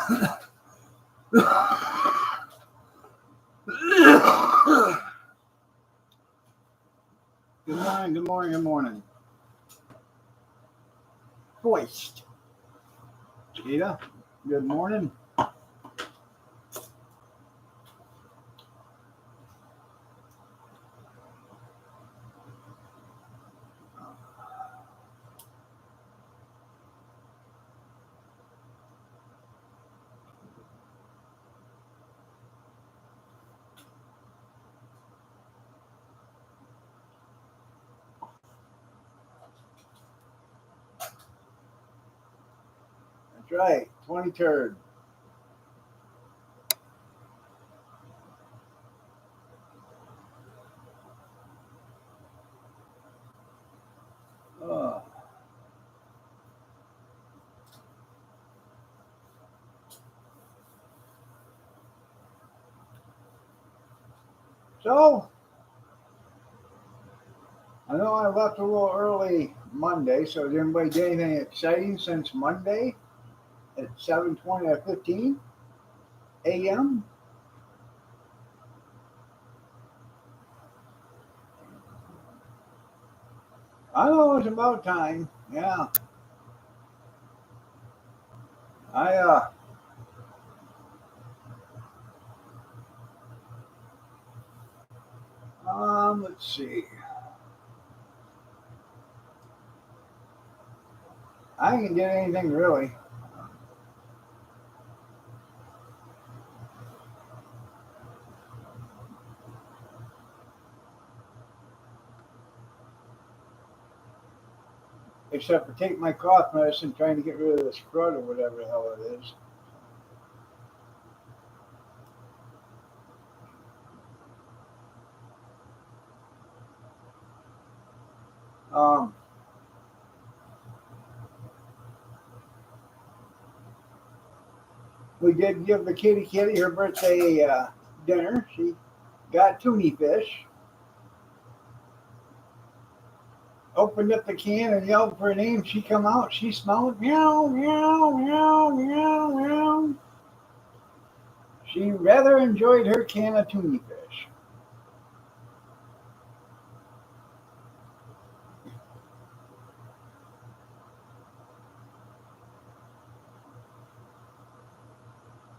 Good morning. Voiced. Cheetah, good morning. That's right, 23rd. So, I know I left a little early Monday, so has anybody did anything exciting since Monday at 7:15 a.m.? I know it's about time. Yeah. I let's see. I didn't get anything really. Except for take my cough medicine, trying to get rid of the scrud or whatever the hell it is. Um, we did give the kitty her birthday dinner. She got tuna fish. Opened up the can and yelled for her name. She come out. She smelled it. Meow, meow, meow, meow, meow. She rather enjoyed her can of tuna fish.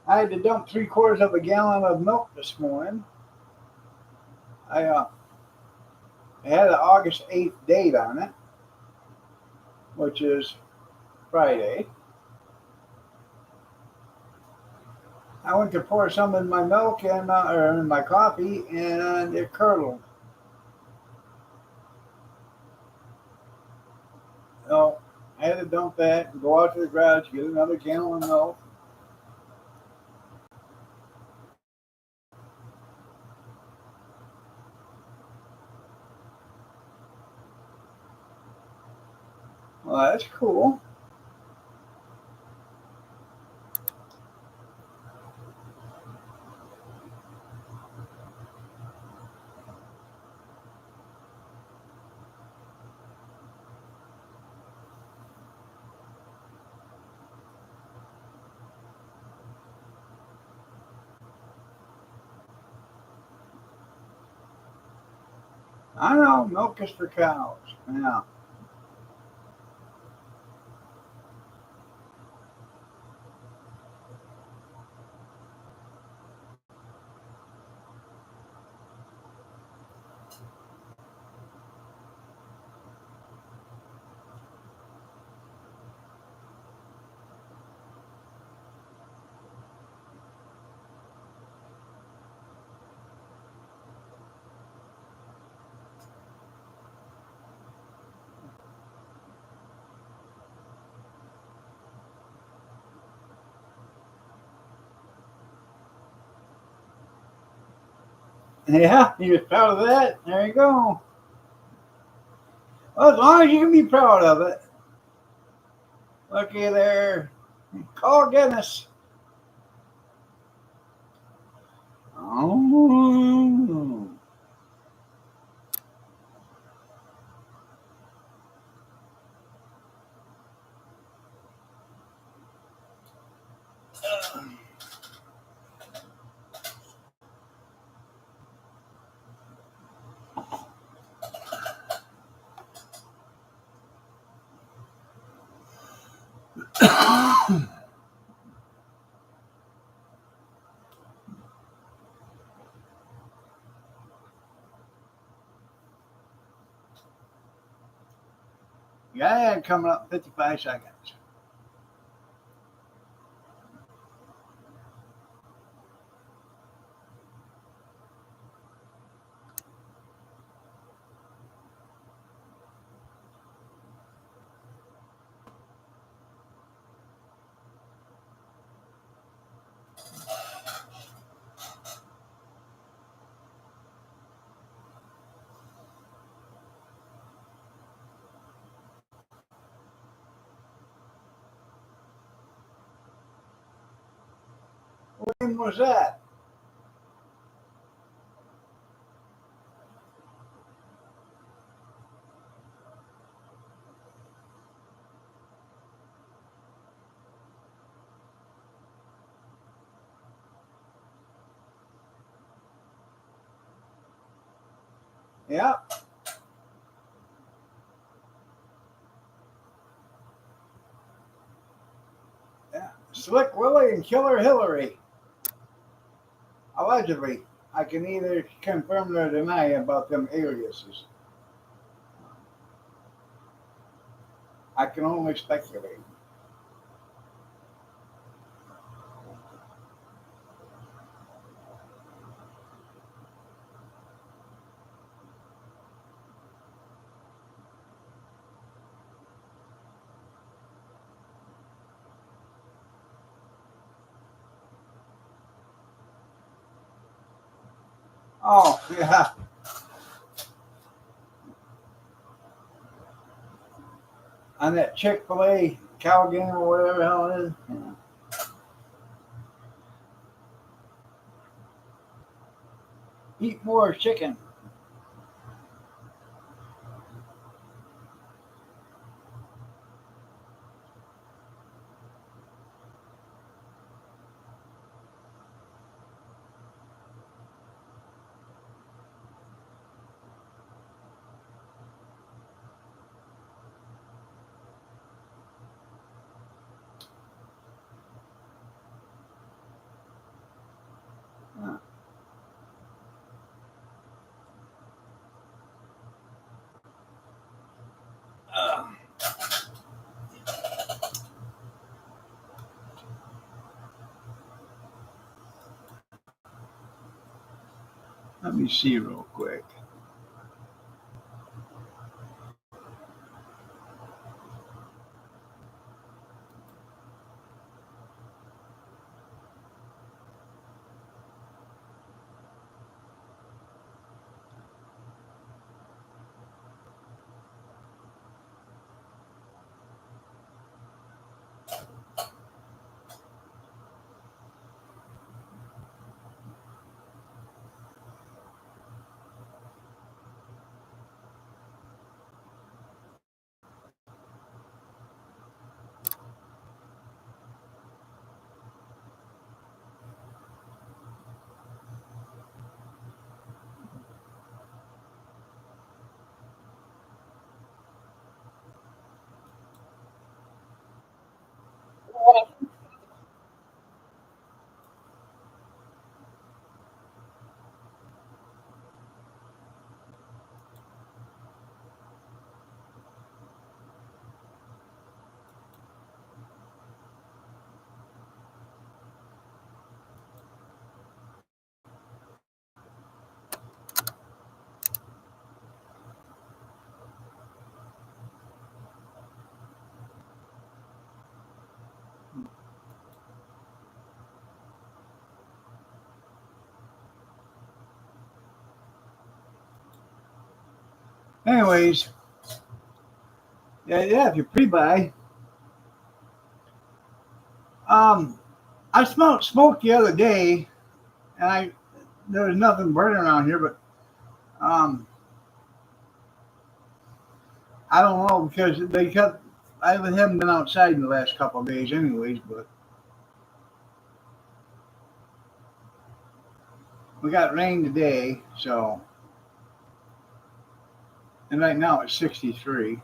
I had to dump 3/4 of a gallon of milk this morning. It had an August 8th date on it, which is Friday. I went to pour some in my milk and or in my coffee, and it curdled. So I had to dump that and go out to the garage, get another gallon of milk. Well, that's cool. I know, milk is for cows. Yeah. Yeah, you was proud of that. There you go. Well, as long as you can be proud of it. Looky there. Call Guinness. Oh. Yeah, coming up 55 seconds. When was that? Yeah, yeah. Slick Willie and Killer Hillary. Allegedly. I can neither confirm nor deny about them aliases. I can only speculate. Oh, yeah. On that Chick-fil-A cow game or whatever the hell it is. Yeah. Eat more chicken. Uh, uh, let me see real quick. Anyways, yeah, if you pre-buy, um, I smelled smoke the other day, and there was nothing burning around here, but I don't know because they kept. I haven't been outside in the last couple of days, anyways. But we got rain today, so and right now it's 63.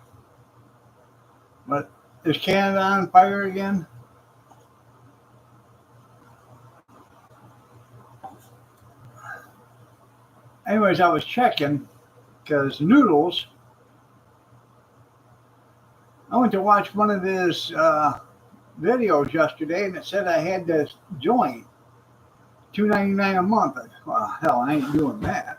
But is Canada on fire again? Anyways, I was checking because noodles I went to watch one of his videos yesterday, and it said I had to join $2.99 a month. Well, hell, I ain't doing that.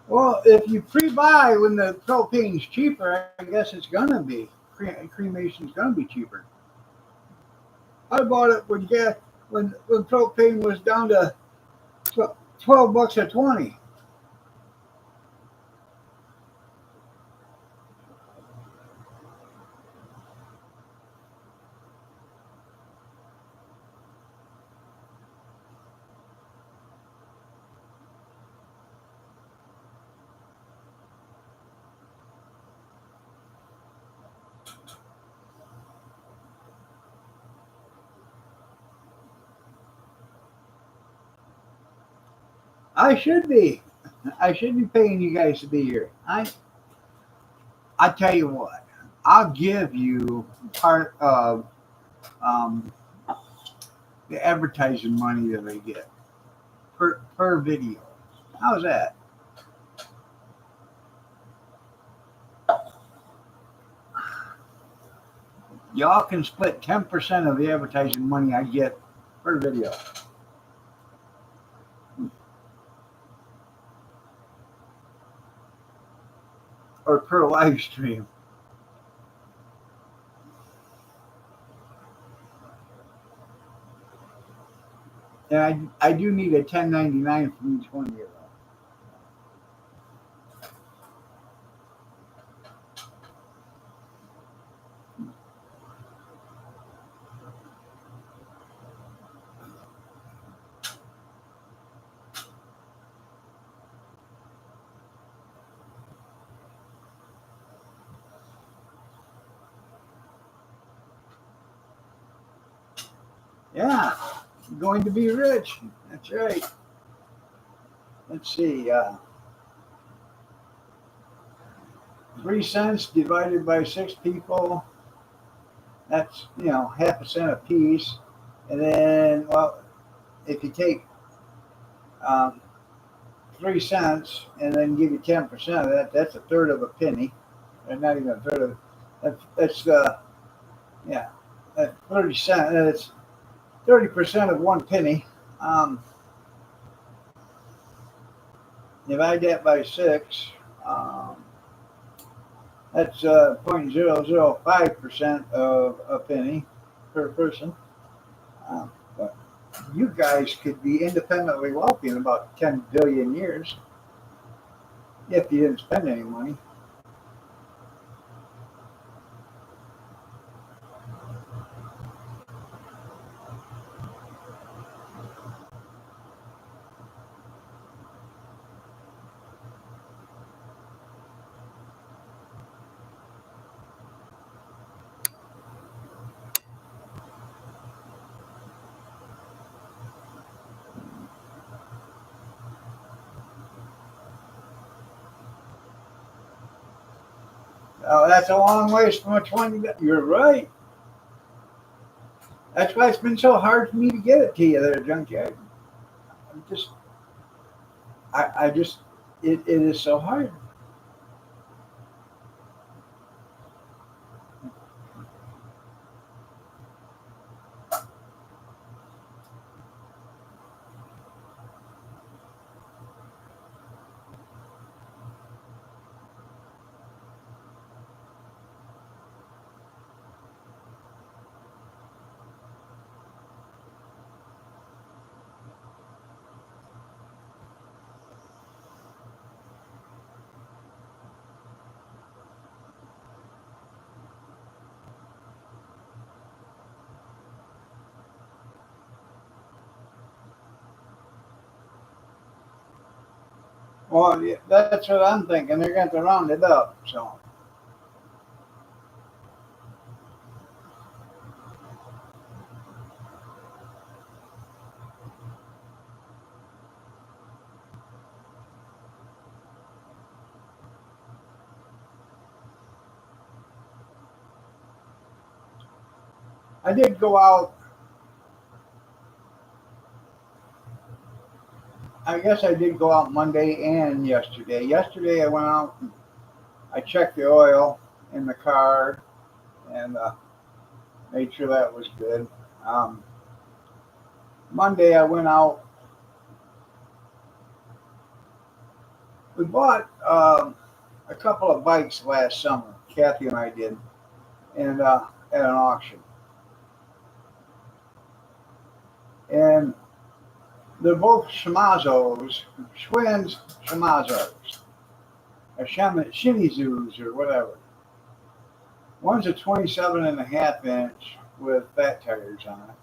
Well, if you pre-buy when the propane's cheaper, I guess it's gonna be cremation's gonna be cheaper. I bought it when gas when propane was down to $12 a 20. I should be. I should be paying you guys to be here. I tell you what, I'll give you part of um, the advertising money that I get per video. How's that? Y'all can split 10% of the advertising money I get per video or per live stream. And I do need a 1099 from each one of you. Yeah, going to be rich. That's right. Let's see. 3 cents divided by 6 people. That's half a cent a piece. And then, well, if you take um, 3 cents and then give you 10% of that, that's a third of a penny. Or not even a third of that's yeah, 30 cents. That's 30% of 1 penny. Um, Divide that by six. That's 0.005% of a penny per person. But you guys could be independently wealthy in about 10 billion years if you didn't spend any money. That's a long ways from a 20. You're right. That's why it's been so hard for me to get it to you there, Junkyard. I'm just, I just, it is so hard. Well, yeah, that's what I'm thinking. They're going to round it up. So I did go out. I guess I did go out Monday and yesterday. Yesterday I went out and I checked the oil in the car and made sure that was good. Um, Monday I went out. We bought a couple of bikes last summer. Kathy and I did, and at an auction, and they're both Shimazos, Schwinn's Shimazos, or Shimizus or whatever. One's a 27 and a half inch with fat tires on it,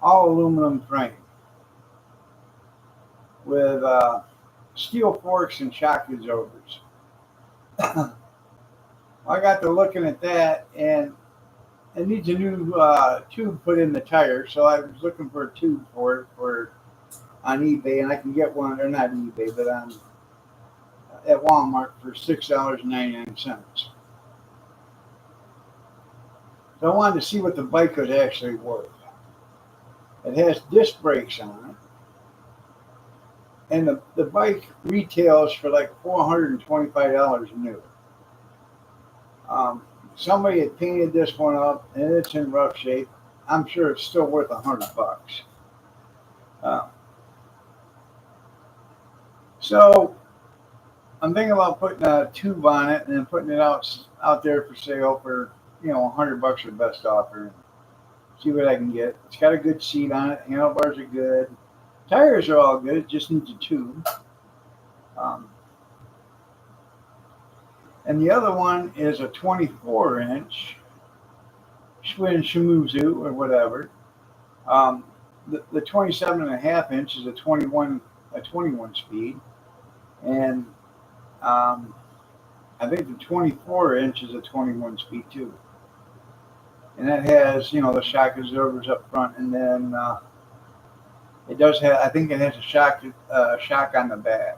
all aluminum frame with steel forks and shock absorbers. I got to looking at that, and it needs a new tube put in the tire, so I was looking for a tube for it for on eBay, and I can get one, or not eBay, but on at Walmart for $6.99. So I wanted to see what the bike was actually worth. It has disc brakes on it, and the bike retails for like $425 new. Somebody had painted this one up, and it's in rough shape. I'm sure it's still worth $100. Uh, so I'm thinking about putting a tube on it and then putting it out there for sale for $100 or best offer. See what I can get. It's got a good seat on it. Handlebars are good. Tires are all good. It just needs a tube. And the other one is a 24-inch Schwinn Shimizu or whatever. The 27 and a half inch is a 21 speed, and I think the 24-inch is a 21 speed too. And that has the shock absorbers up front, and then it does have. I think it has a shock on the back.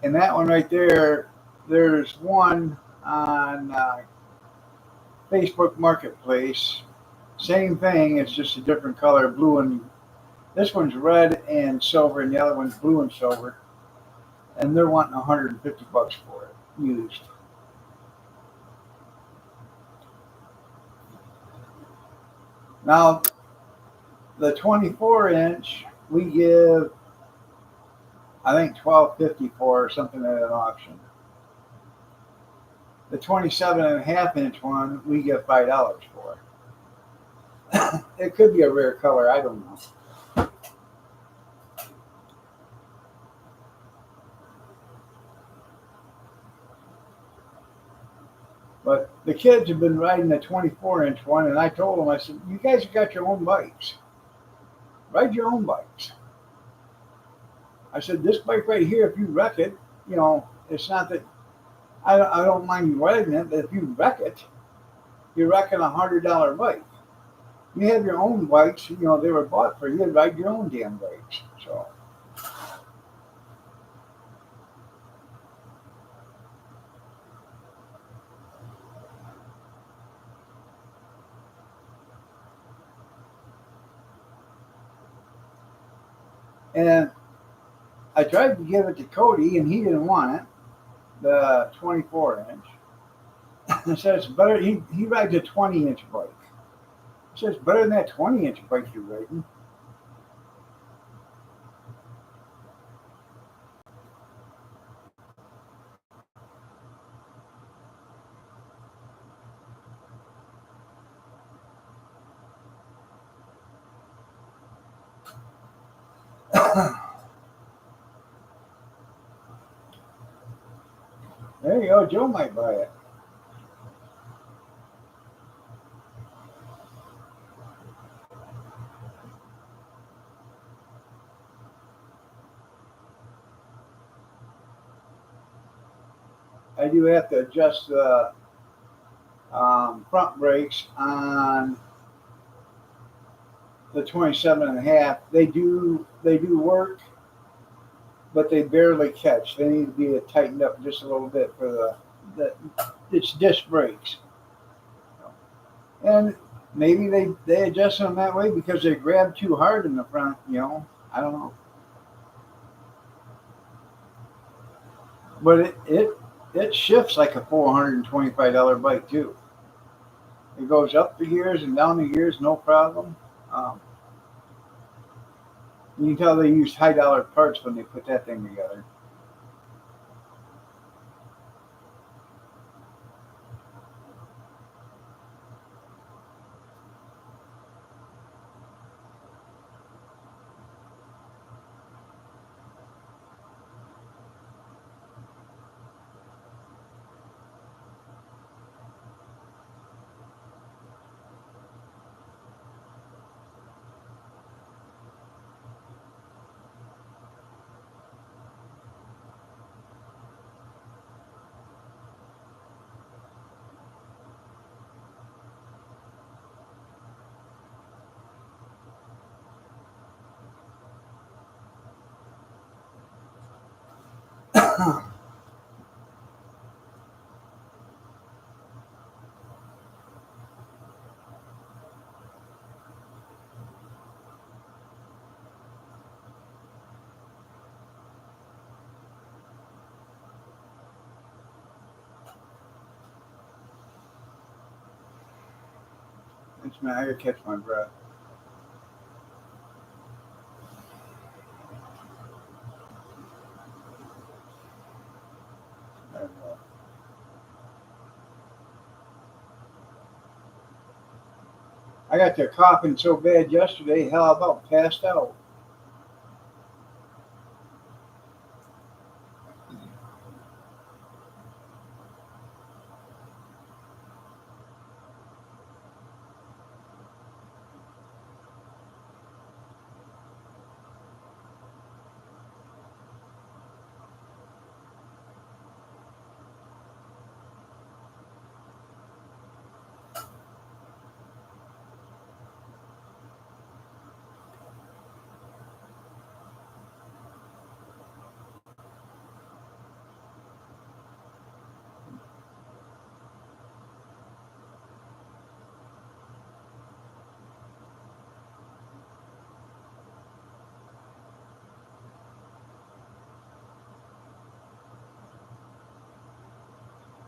And that one right there, there's one on Facebook Marketplace. Same thing, it's just a different color, blue and this one's red and silver, and the other one's blue and silver. And they're wanting $150 for it, used. Now, the 24-inch, we give, I think, $12.50 for or something at an auction. The 27 and a half inch one, we get $5 for. It could be a rare color, I don't know. But the kids have been riding the 24-inch one, and I told them, I said, you guys have got your own bikes. Ride your own bikes. I said, this bike right here, if you wreck it, it's not that I don't mind you riding it, but if you wreck it, you're wrecking $100 bike. You have your own bikes, they were bought for you. You ride your own damn bikes. So. And I tried to give it to Cody, and he didn't want it, the 24-inch. I said it's better. He rides a 20-inch bike. I said it's better than that 20-inch bike you're riding. There you go. Joe might buy it. I do have to adjust the front brakes on the 27 and a half. They do work, but they barely catch. They need to be tightened up just a little bit for the it's disc brakes. And maybe they adjust them that way because they grab too hard in the front. I don't know. But it shifts like a $425 bike too. It goes up the gears and down the gears, no problem. Um, you can tell they use high-dollar parts when they put that thing together. I gotta catch my breath. I got to coughing so bad yesterday, hell, I about passed out.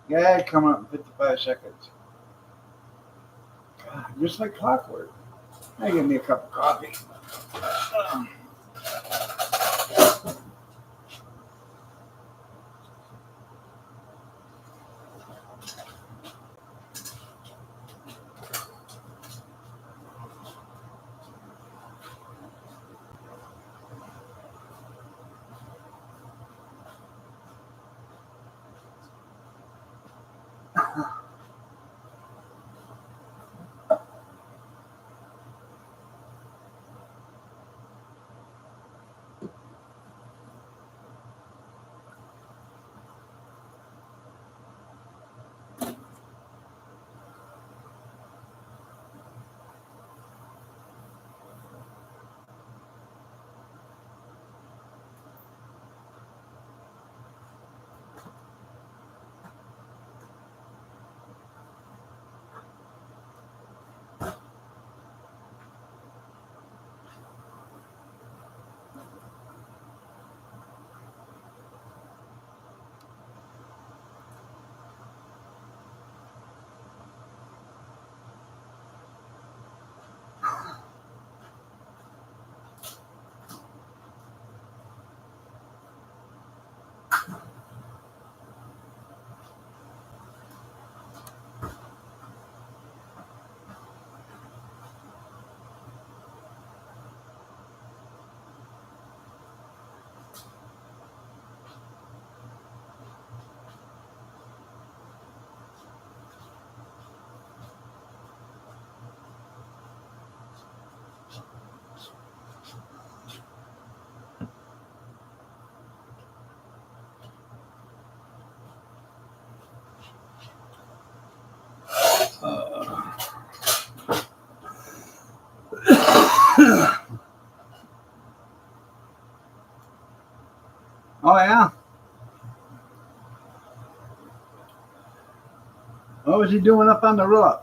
Yeah, coming up in 55 seconds. God, just like clockwork. I give me a cup of coffee. Oh yeah. What was he doing up on the roof?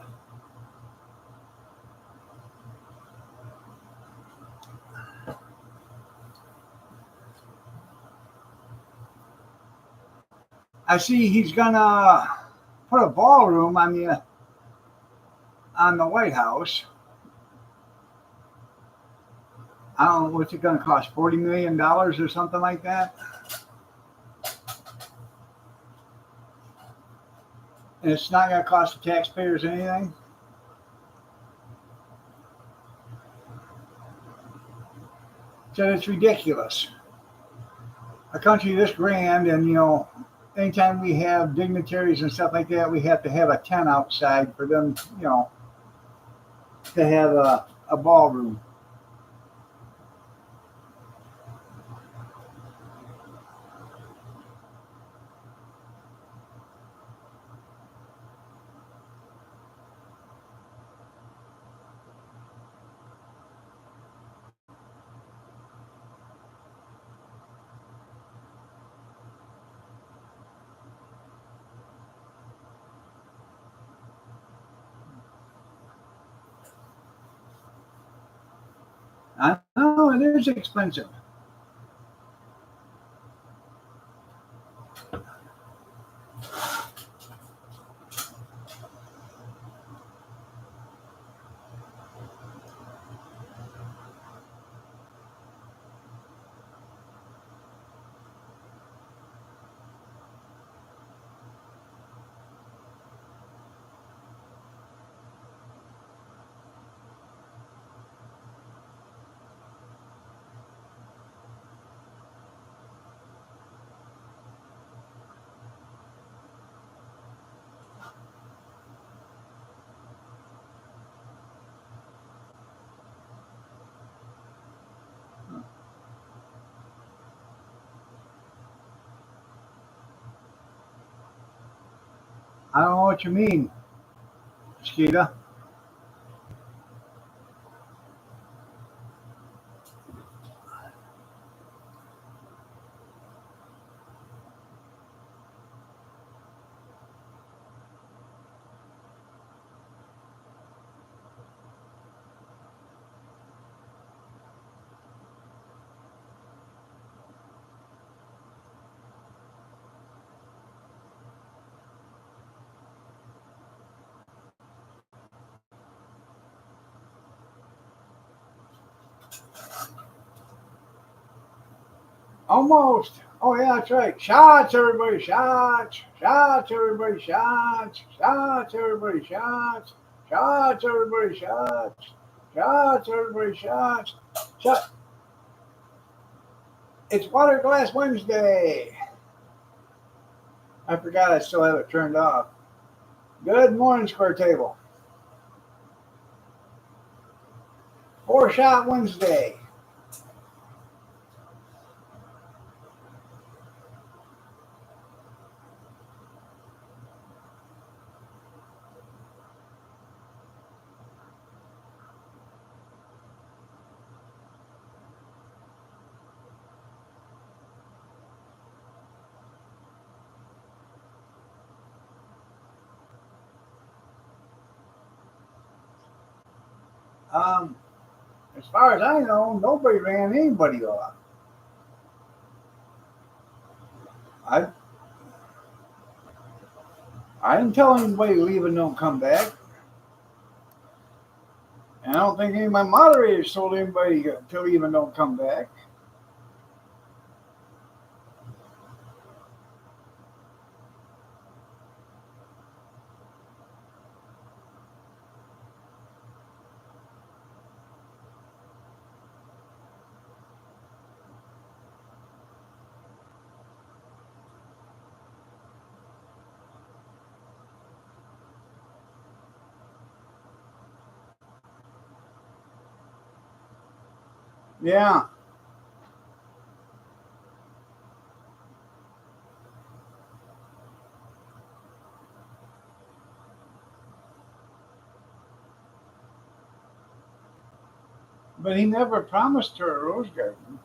I see he's gonna put a ballroom on the White House. I don't know what's it gonna cost, $40 million or something like that. And it's not gonna cost the taxpayers anything. So it's ridiculous. A country this grand, and anytime we have dignitaries and stuff like that, we have to have a tent outside for them, to have a ballroom. I know it is expensive. I don't know what you mean, Skeeta. Almost. Oh yeah, that's right. Shots, everybody, shots. Shots, everybody, shots. Shots, everybody, shots. Shots, everybody, shots. Shots, everybody, shots. Shot. It's Water Glass Wednesday. I forgot I still have it turned off. Good morning, Square Table. Four Shot Wednesday. Um, as far as I know, nobody ran anybody off. I I didn't tell anybody to leave and don't come back. And I don't think any of my moderators told anybody to leave and don't come back. Yeah. But he never promised her a rose garden.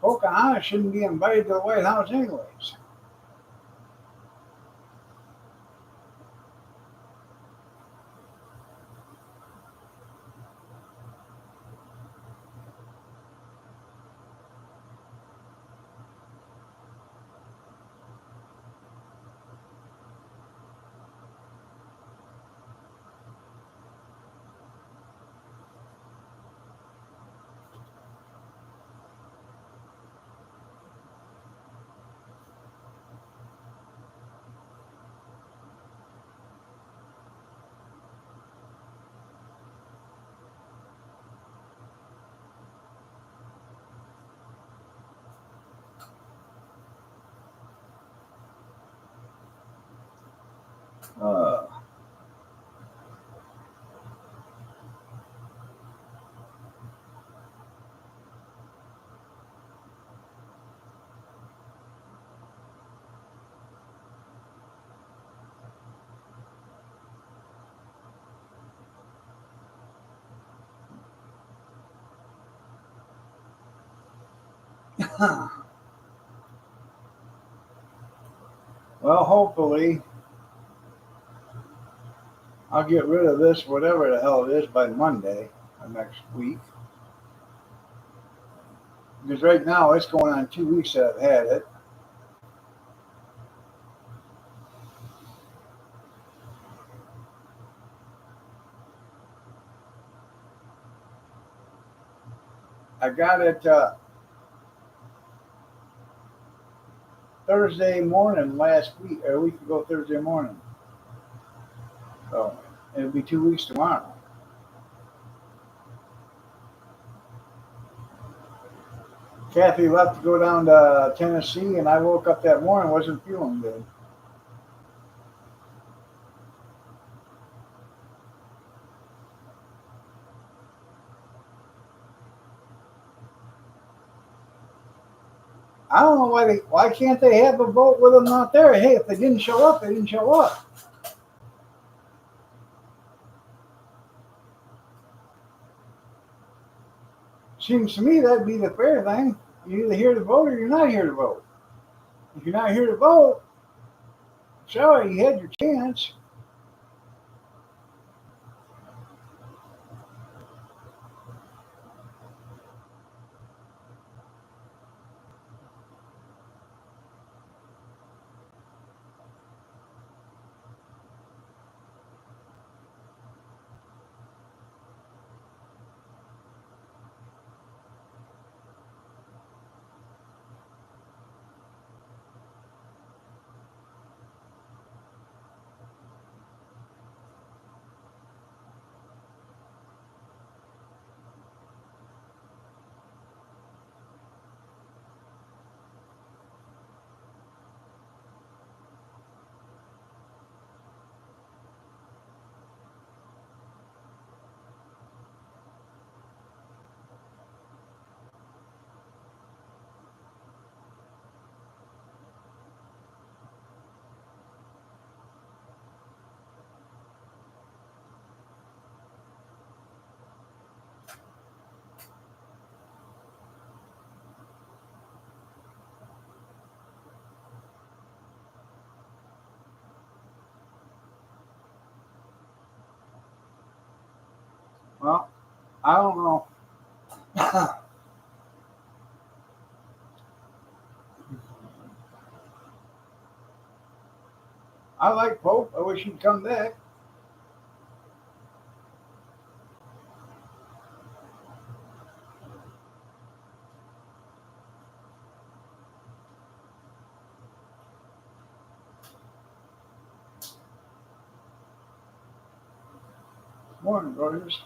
Pocahontas shouldn't be invited to the White House anyways. Uh, well, hopefully I'll get rid of this, whatever the hell it is, by Monday of next week. Because right now it's going on 2 weeks that I've had it. I got it Thursday morning last week, or a week ago Thursday morning. So it'll be 2 weeks tomorrow. Kathy left to go down to Tennessee, and I woke up that morning, wasn't feeling good. I don't know why can't they have a vote with them not there? Hey, if they didn't show up, they didn't show up. Seems to me that'd be the fair thing. You're either here to vote or you're not here to vote. If you're not here to vote, sorry, you had your chance. Well, I don't know. I like Pope. I wish he'd come back. Morning, brothers.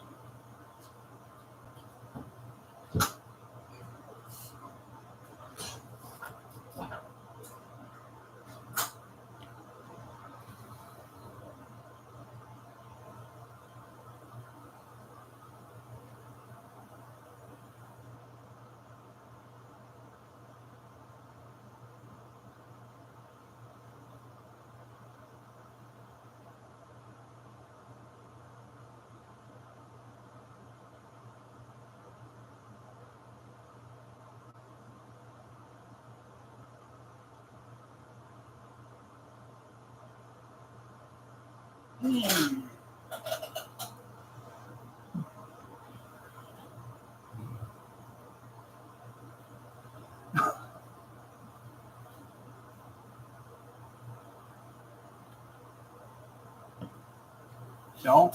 Hmm. So,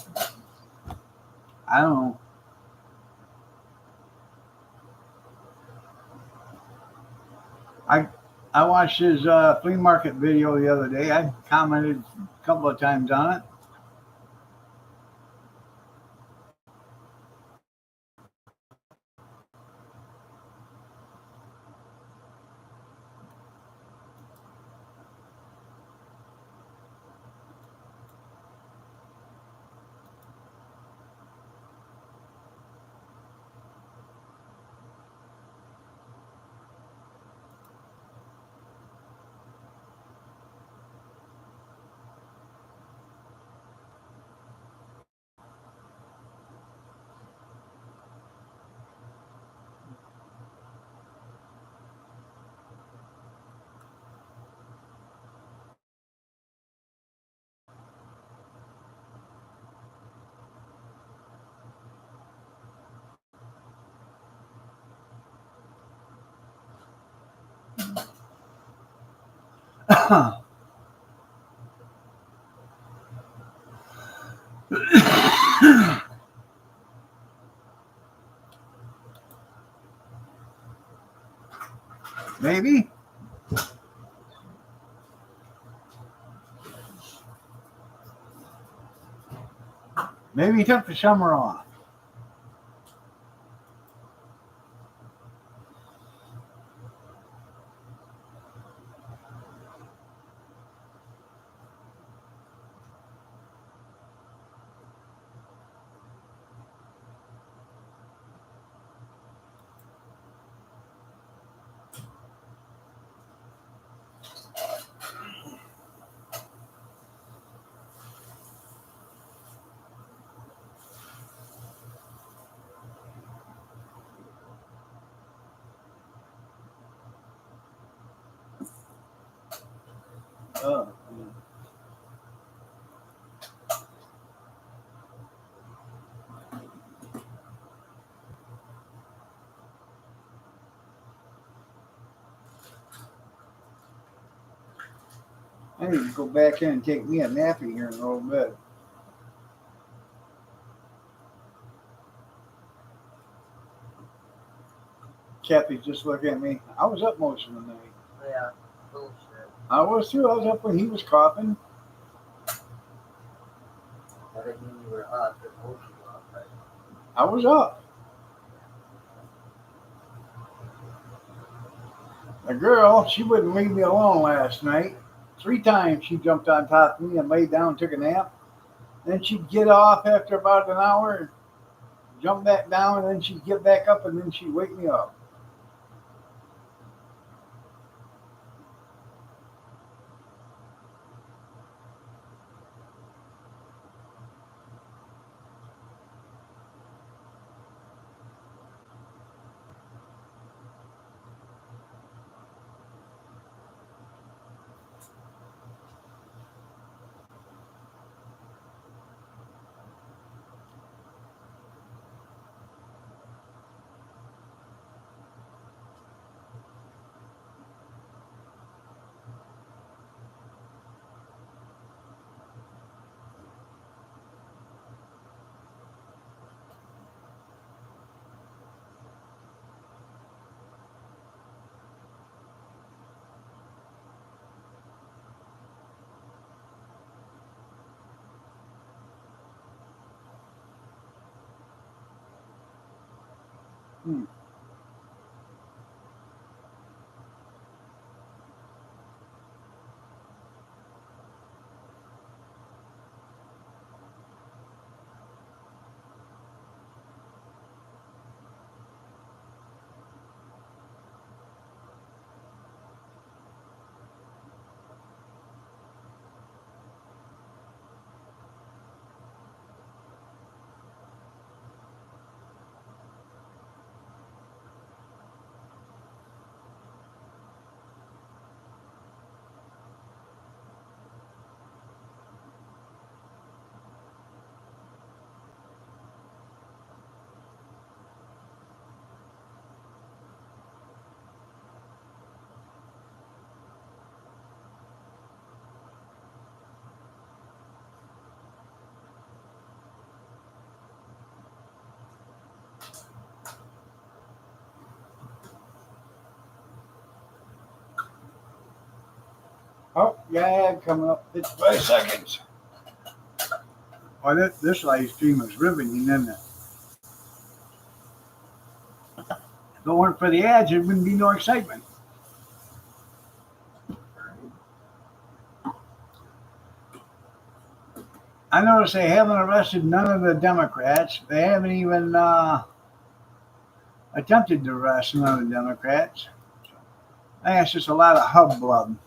I don't know. I I watched his flea market video the other day. I commented a couple of times on it. Maybe. Maybe he took the summer off. Oh, I need to go back in and take me a nappy here in a little bit. Kathy's just looking at me. I was up most of the night. Yeah, bullshit. I was too. I was up when he was coughing. That didn't mean you were up. It woke you up, right? I was up. The girl, she wouldn't leave me alone last night. 3 times she jumped on top of me and laid down and took a nap. Then she'd get off after about an hour, jump back down, and then she'd get back up and then she'd wake me up. Hmm. Yeah, coming up 55 seconds. Oh, this live stream is riveting, isn't it? If it weren't for the ads, there wouldn't be no excitement. I noticed they haven't arrested none of the Democrats. They haven't even attempted to arrest none of the Democrats. I think it's just a lot of hubbub.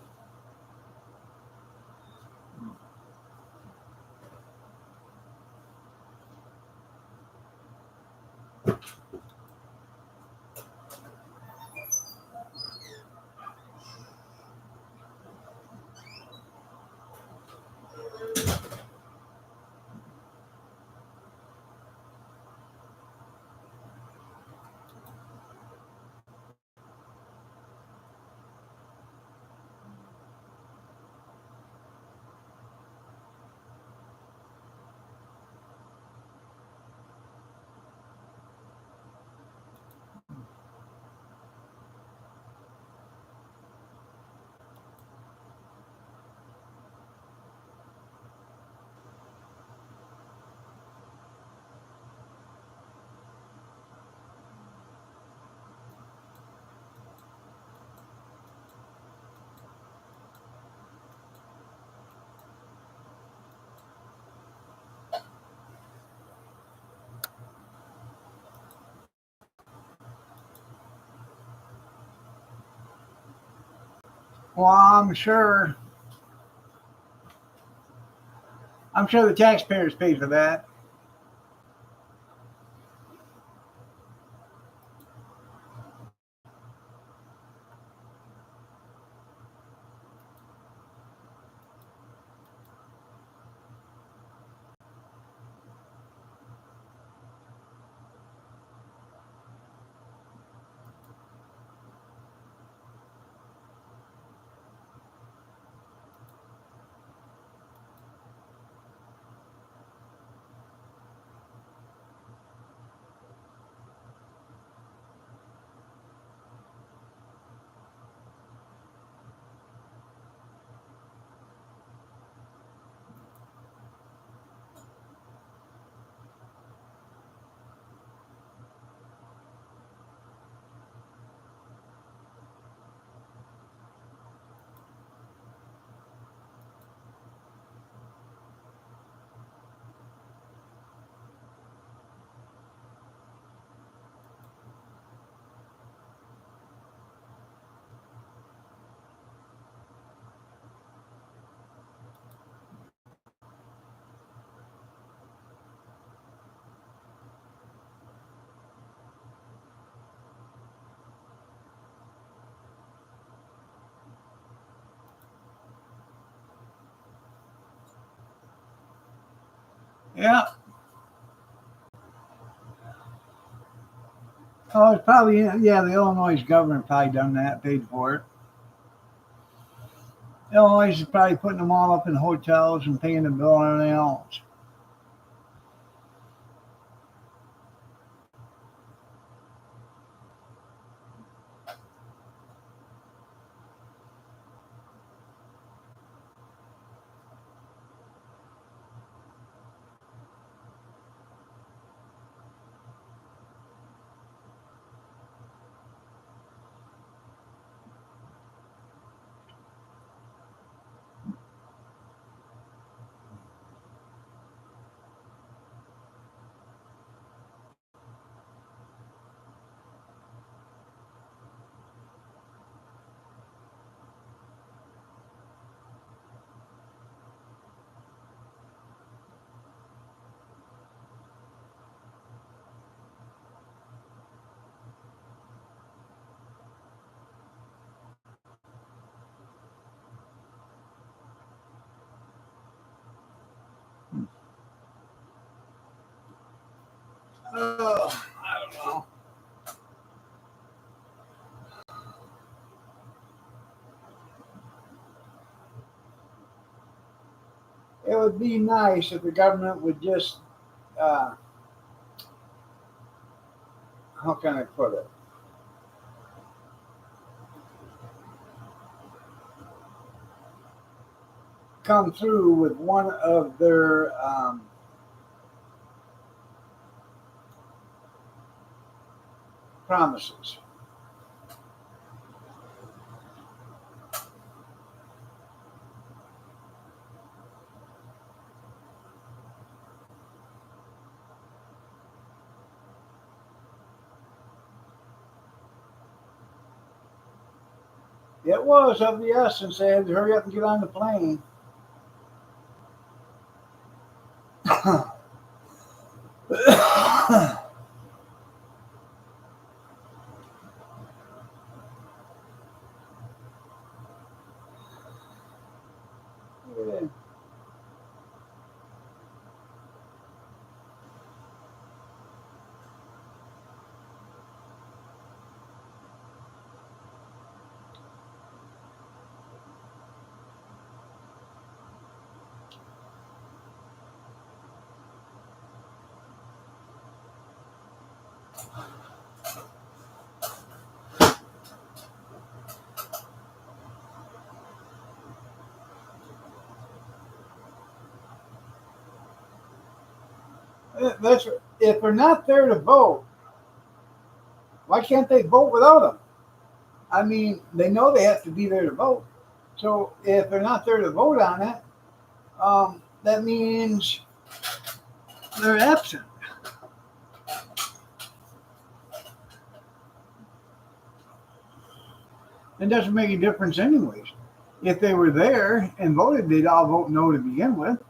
Well, I'm sure the taxpayers paid for that. Yeah. Oh, it's probably, yeah, the Illinois government probably done that, paid for it. Illinois is probably putting them all up in hotels and paying the bill and everything else. Oh, I don't know. It would be nice if the government would just, uh, how can I put it? come through with one of their promises. It was of the essence. They had to hurry up and get on the plane. That's if they're not there to vote. Why can't they vote without them? I mean, they know they have to be there to vote. So if they're not there to vote on it, that means they're absent. It doesn't make a difference, anyways. If they were there and voted, they'd all vote no to begin with.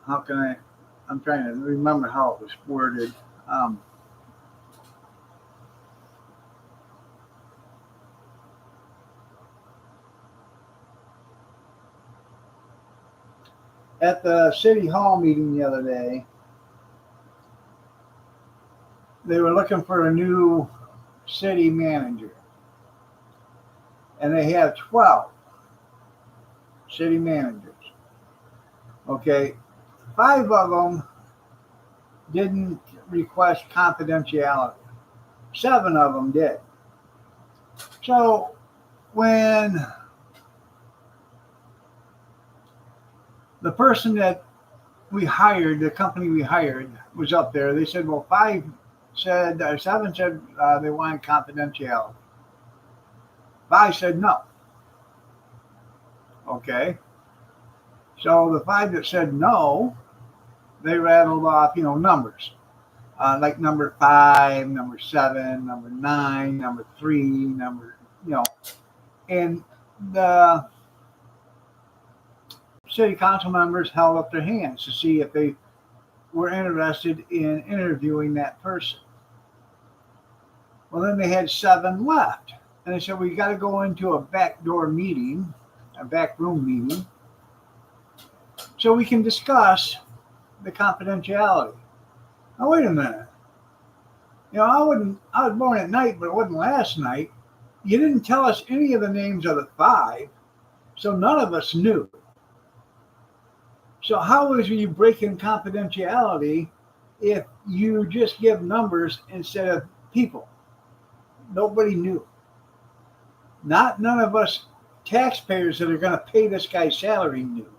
How can I? I'm trying to remember how it was worded. At the city hall meeting the other day, they were looking for a new city manager, and they had 12 city managers. Okay, 5 of them didn't request confidentiality. 7 of them did. So when the person that we hired, the company we hired, was up there, they said, well, 7 said they wanted confidentiality. 5 said no. Okay. So the 5 that said no, they rattled off, numbers. Like number 5, number 7, number 9, number 3, and the city council members held up their hands to see if they were interested in interviewing that person. Well, then they had 7 left. And they said, we got to go into a backdoor meeting, a back room meeting, so we can discuss the confidentiality. Now, wait a minute. I was born at night, but it wasn't last night. You didn't tell us any of the names of the 5, so none of us knew. So how is you breaking confidentiality if you just give numbers instead of people? Nobody knew. None of us taxpayers that are going to pay this guy's salary knew.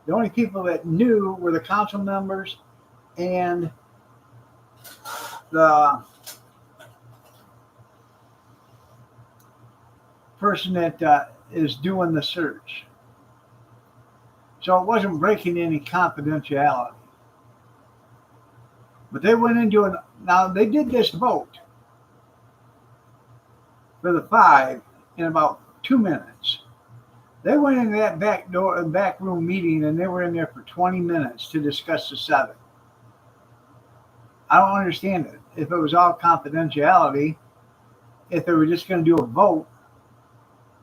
The only people that knew were the council members and the person that is doing the search. So it wasn't breaking any confidentiality. But they went into now they did this vote for the 5 in about 2 minutes. They went into that back room meeting, and they were in there for 20 minutes to discuss the 7. I don't understand it. If it was all confidentiality, if they were just going to do a vote,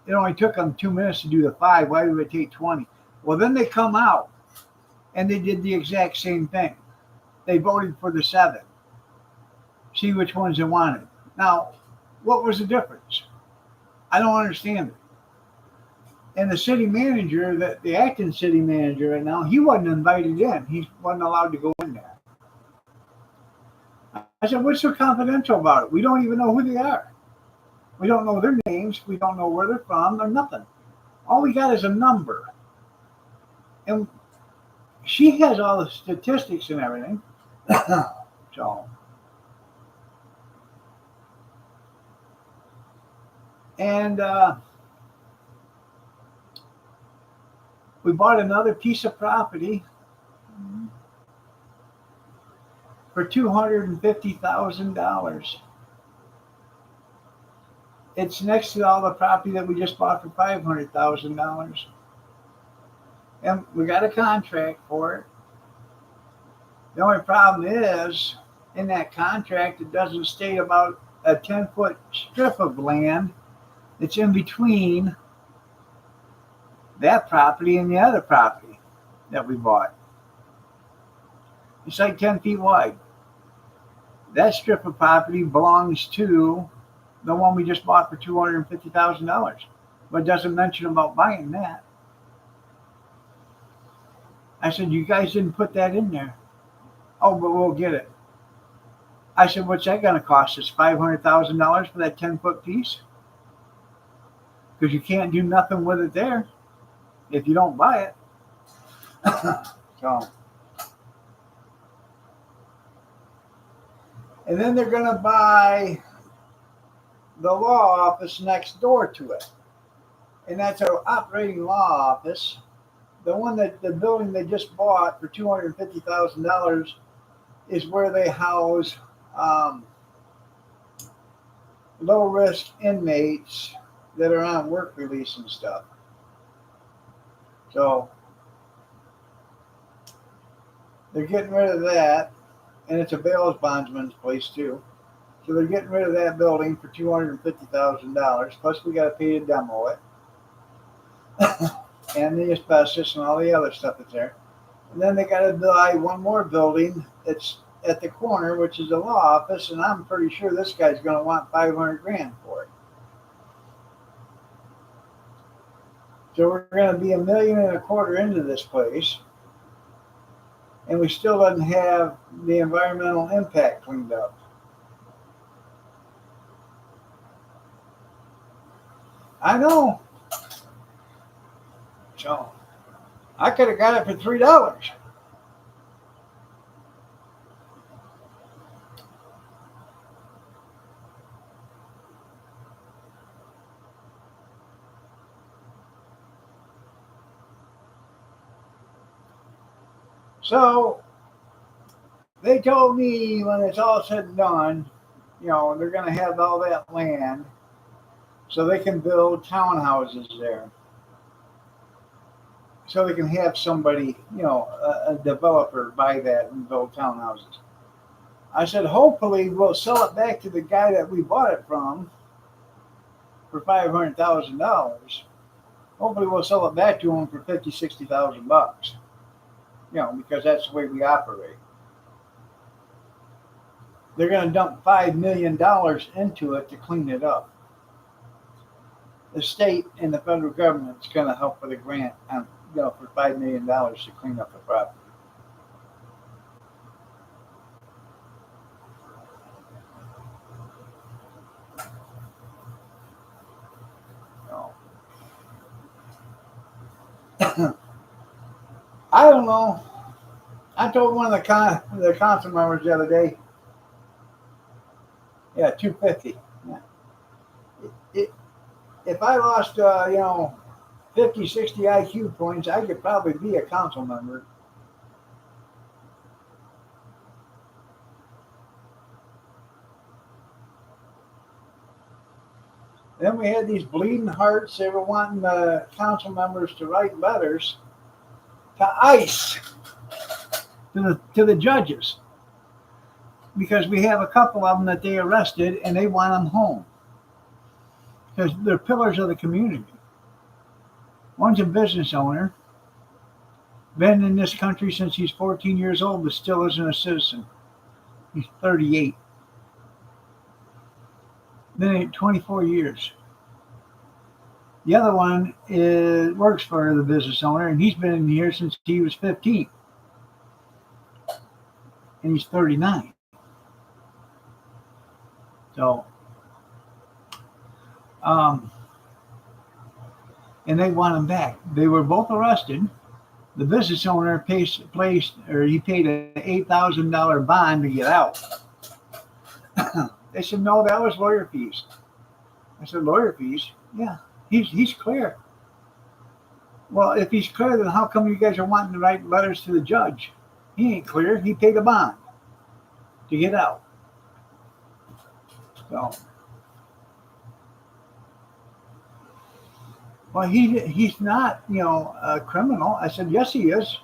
it only took them 2 minutes to do the 5. Why did it take 20? Well, then they come out, and they did the exact same thing. They voted for the 7. See which ones they wanted. Now, what was the difference? I don't understand it. And the city manager, the acting city manager right now, he wasn't invited in. He wasn't allowed to go in there. I said, what's so confidential about it? We don't even know who they are. We don't know their names. We don't know where they're from or nothing. All we got is a number. And she has all the statistics and everything. So, and we bought another piece of property for $250,000. It's next to all the property that we just bought for $500,000. And we got a contract for it. The only problem is, in that contract, it doesn't state about a 10-foot strip of land that's in between that property and the other property that we bought. It's like 10 feet wide. That strip of property belongs to the one we just bought for $250,000, but it doesn't mention about buying that. I said, you guys didn't put that in there. Oh, but we'll get it. I said, what's that going to cost us? $500,000 for that 10-foot piece? Because you can't do nothing with it there if you don't buy it. So, and then they're going to buy the law office next door to it. And that's our operating law office. The one that the building they just bought for $250,000 is where they house low risk inmates that are on work release and stuff. So they're getting rid of that, and it's a bail bondsman's place too. So they're getting rid of that building for $250,000. Plus we got to pay to demo it. And the asbestos and all the other stuff that's there. And then they got to buy one more building that's at the corner, which is the law office, and I'm pretty sure this guy's going to want $500,000 for it. So we're going to be $1.25 million into this place, and we still doesn't have the environmental impact cleaned up. I know. So I could have got it for $3. So they told me when it's all said and done, they're going to have all that land so they can build townhouses there. So they can have somebody, a developer buy that and build townhouses. I said, hopefully we'll sell it back to the guy that we bought it from for $500,000. Hopefully we'll sell it back to him for $50,000-$60,000. Because that's the way we operate. They're going to dump $5 million into it to clean it up. The state and the federal government is going to help with a grant for $5 million to clean up the property. I don't know. I told one of the council members the other day, yeah, 250. Yeah. If I lost, 50, 60 IQ points, I could probably be a council member. Then we had these bleeding hearts. They were wanting the council members to write letters to ICE, to the judges, because we have a couple of them that they arrested and they want them home because they're pillars of the community. One's a business owner, been in this country since he's 14 years old, but still isn't a citizen. He's 38. Been in 24 years. The other one works for the business owner, and he's been in here since he was 15, and he's 39. So, um, and they want him back. They were both arrested. The business owner he paid an $8,000 bond to get out. They said no, that was lawyer fees. I said lawyer fees? Yeah, he's clear. Well, if he's clear, then how come you guys are wanting to write letters to the judge? He ain't clear. He paid a bond to get out. So, well, he's not, a criminal. I said, yes, he is.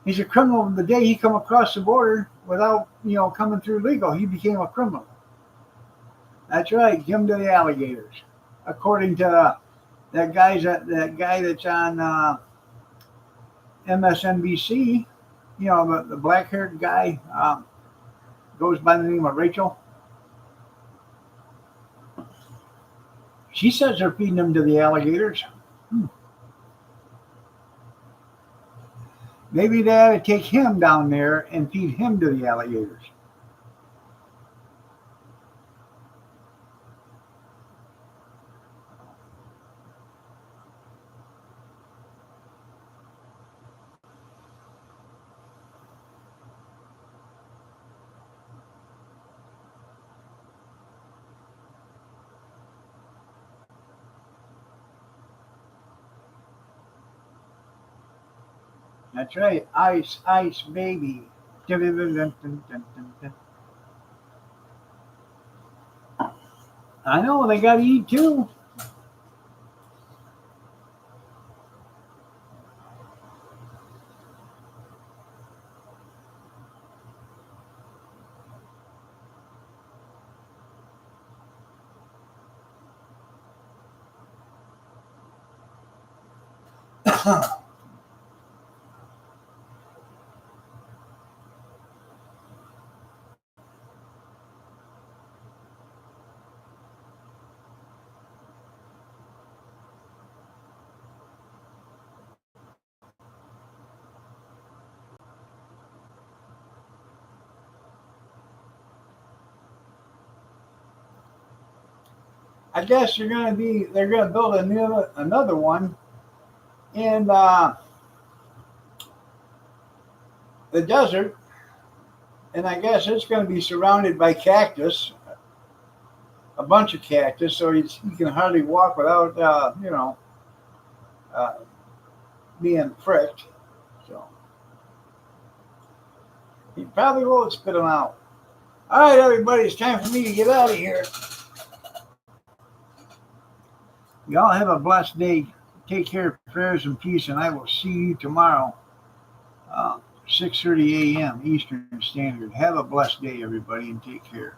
He's a criminal the day he come across the border without, coming through legal. He became a criminal. That's right. Give him to the alligators, according to that guy that's on MSNBC. The black-haired guy goes by the name of Rachel. She says they're feeding him to the alligators. Maybe they ought to take him down there and feed him to the alligators. That's right. Ice, ice, baby. I know, they got to eat too. I guess they're going to build another one in the desert, and I guess it's going to be surrounded by cactus, a bunch of cactus, so he can hardly walk without, uh, being pricked. So he probably will spit them out. All right, everybody, it's time for me to get out of here. Y'all have a blessed day. Take care, prayers and peace, and I will see you tomorrow, 6:30 a.m. Eastern Standard. Have a blessed day, everybody, and take care.